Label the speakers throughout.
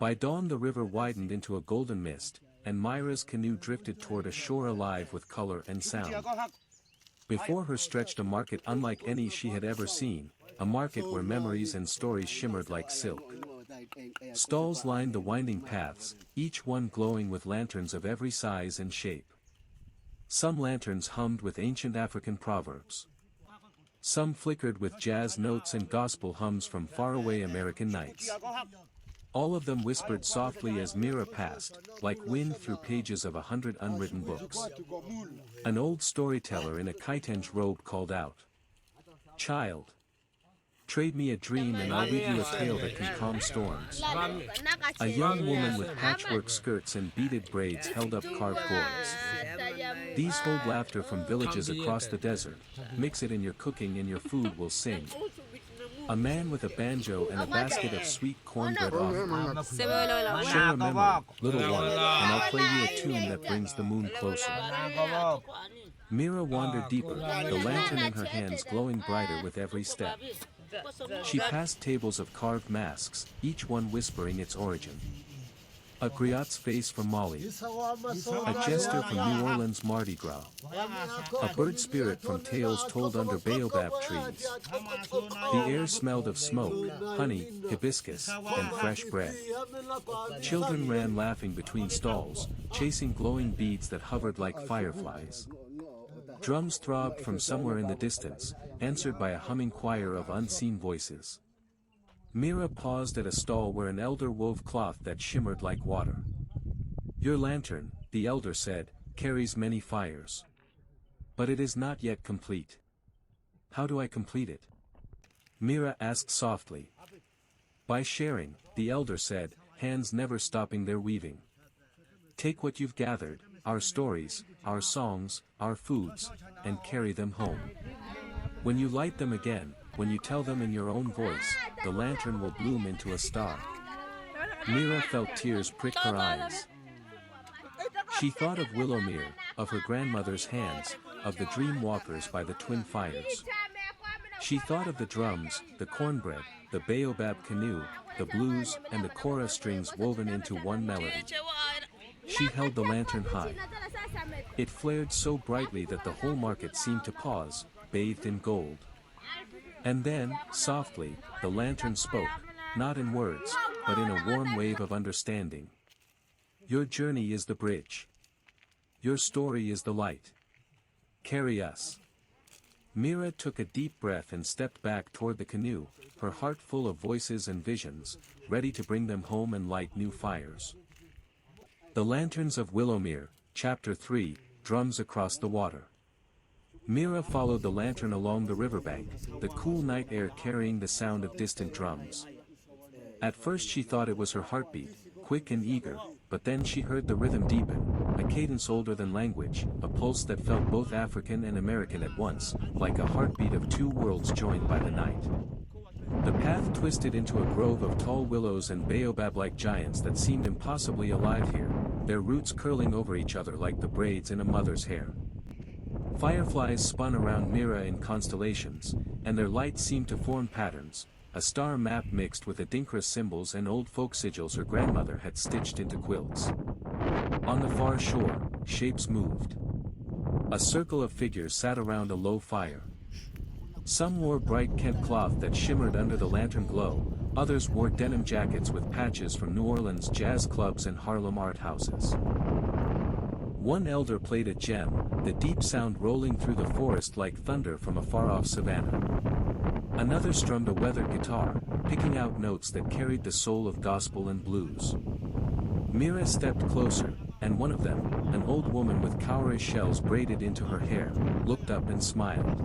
Speaker 1: By dawn the river widened into a golden mist, and Myra's canoe drifted toward a shore alive with color and sound. Before her stretched a market unlike any she had ever seen, a market where memories and stories shimmered like silk. Stalls lined the winding paths, each one glowing with lanterns of every size and shape. Some lanterns hummed with ancient African proverbs. Some flickered with jazz notes and gospel hums from faraway American nights. All of them whispered softly as Mira passed, like wind through pages of 100 unwritten books. An old storyteller in a kitenge robe called out, "Child, trade me a dream and I'll weave you a tale that can calm storms." A young woman with patchwork skirts and beaded braids held up carved gourds. "These hold laughter from villages across the desert, mix it in your cooking and your food will sing." A man with a banjo and a basket of sweet cornbread offered, "Share a memory, little one, and I'll play you a tune that brings the moon closer." Mira wandered deeper, the lantern in her hands glowing brighter with every step. She passed tables of carved masks, each one whispering its origin. A griot's face from Mali, a jester from New Orleans Mardi Gras, a bird spirit from tales told under baobab trees. The air smelled of smoke, honey, hibiscus, and fresh bread. Children ran laughing between stalls, chasing glowing beads that hovered like fireflies. Drums throbbed from somewhere in the distance, answered by a humming choir of unseen voices. Mira paused at a stall where an elder wove cloth that shimmered like water. "Your lantern," the elder said, "carries many fires. But it is not yet complete." "How do I complete it?" Mira asked softly. "By sharing," the elder said, hands never stopping their weaving. "Take what you've gathered, our stories, our songs, our foods, and carry them home. When you light them again, when you tell them in your own voice, the lantern will bloom into a star." Mira felt tears prick her eyes. She thought of Willowmere, of her grandmother's hands, of the dream walkers by the twin fires. She thought of the drums, the cornbread, the baobab canoe, the blues, and the kora strings woven into one melody. She held the lantern high. It flared so brightly that the whole market seemed to pause, bathed in gold. And then, softly, the lantern spoke, not in words, but in a warm wave of understanding. "Your journey is the bridge. Your story is the light. Carry us." Mira took a deep breath and stepped back toward the canoe, her heart full of voices and visions, ready to bring them home and light new fires. The Lanterns of Willowmere, Chapter 3, Drums Across the Water. Mira followed the lantern along the riverbank, the cool night air carrying the sound of distant drums. At first she thought it was her heartbeat, quick and eager, but then she heard the rhythm deepen, a cadence older than language, a pulse that felt both African and American at once, like a heartbeat of two worlds joined by the night. The path twisted into a grove of tall willows and baobab-like giants that seemed impossibly alive here, their roots curling over each other like the braids in a mother's hair. Fireflies spun around Mira in constellations, and their light seemed to form patterns, a star map mixed with Adinkra symbols and old folk sigils her grandmother had stitched into quilts. On the far shore, shapes moved. A circle of figures sat around a low fire. Some wore bright Kent cloth that shimmered under the lantern glow, others wore denim jackets with patches from New Orleans jazz clubs and Harlem art houses. One elder played a gem, the deep sound rolling through the forest like thunder from a far-off savannah. Another strummed a weathered guitar, picking out notes that carried the soul of gospel and blues. Mira stepped closer, and one of them, an old woman with cowrie shells braided into her hair, looked up and smiled.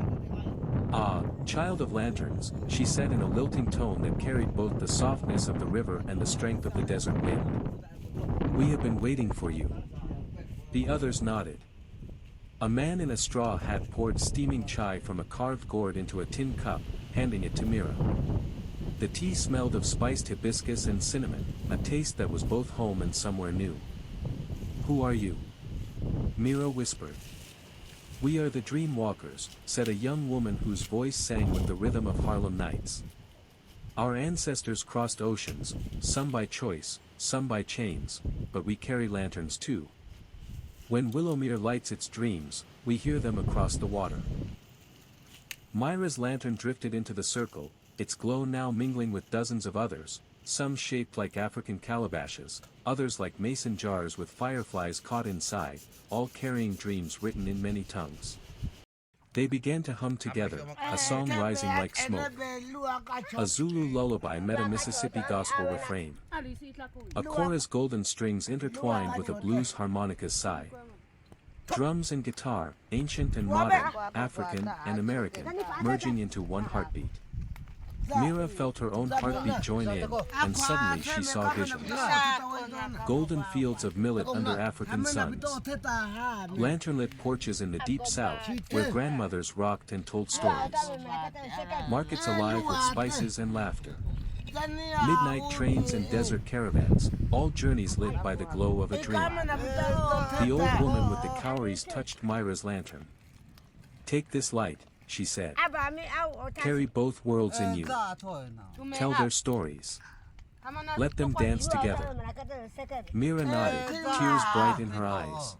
Speaker 1: "Ah, child of lanterns," she said in a lilting tone that carried both the softness of the river and the strength of the desert wind. "We have been waiting for you." The others nodded. A man in a straw hat poured steaming chai from a carved gourd into a tin cup, handing it to Mira. The tea smelled of spiced hibiscus and cinnamon, a taste that was both home and somewhere new. "Who are you?" Mira whispered. "We are the Dream Walkers," said a young woman whose voice sang with the rhythm of Harlem nights. "Our ancestors crossed oceans, some by choice, some by chains, but we carry lanterns too. When Willowmere lights its dreams, we hear them across the water. Myra's lantern drifted into the circle, its glow now mingling with dozens of others, some shaped like African calabashes, others like mason jars with fireflies caught inside, all carrying dreams written in many tongues. They began to hum together, a song rising like smoke. A Zulu lullaby met a Mississippi gospel refrain. A chorus golden strings intertwined with a blues harmonica's sigh. Drums and guitar, ancient and modern, African and American, merging into one heartbeat. Mira felt her own heartbeat join in, and suddenly she saw visions. Golden fields of millet under African suns. Lantern-lit porches in the deep south, where grandmothers rocked and told stories. Markets alive with spices and laughter. Midnight trains and desert caravans, all journeys lit by the glow of a dream. The old woman with the cowries touched Myra's lantern. "Take this light," she said. "Carry both worlds in you. Tell their stories. Let them dance together." Mira nodded, tears bright in her eyes.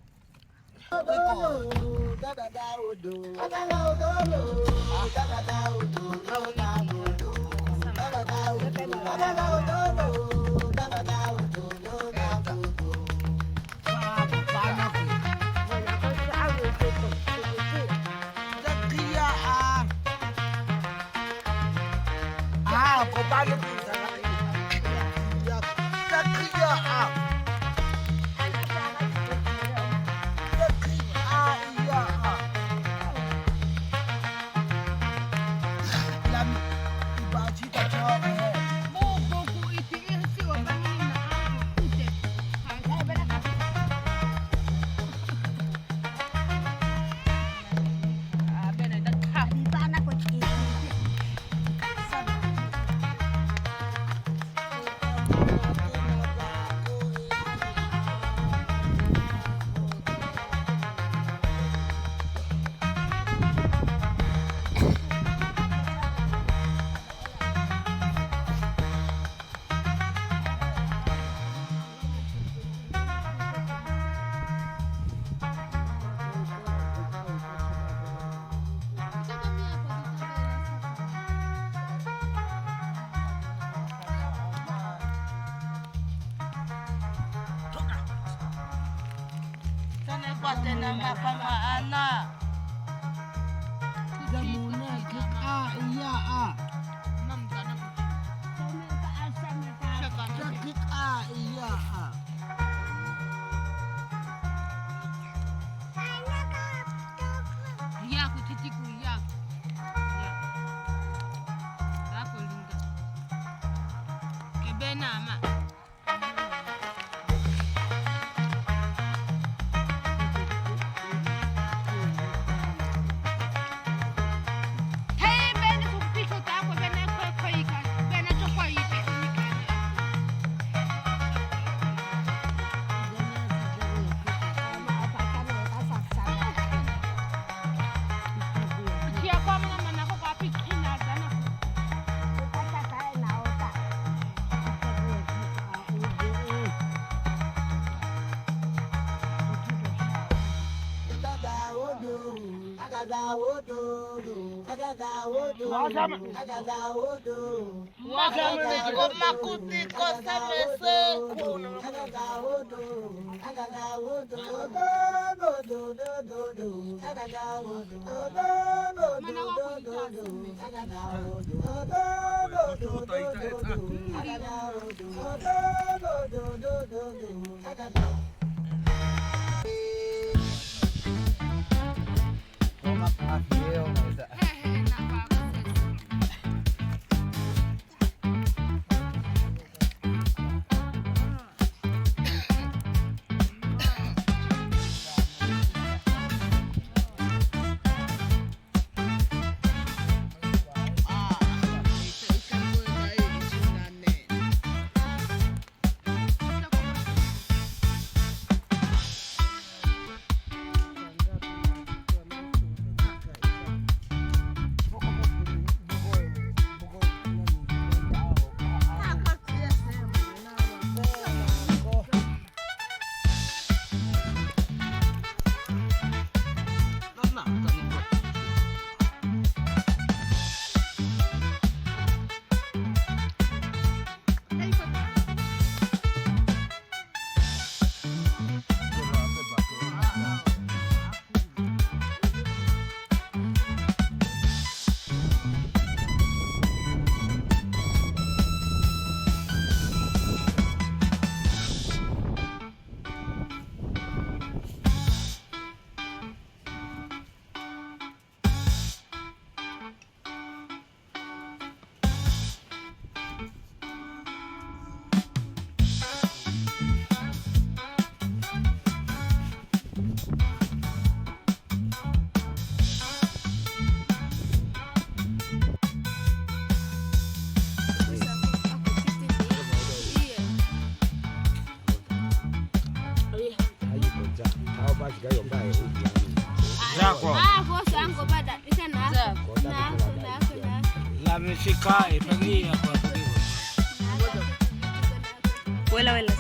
Speaker 2: Vuela, vuela,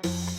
Speaker 2: Bye.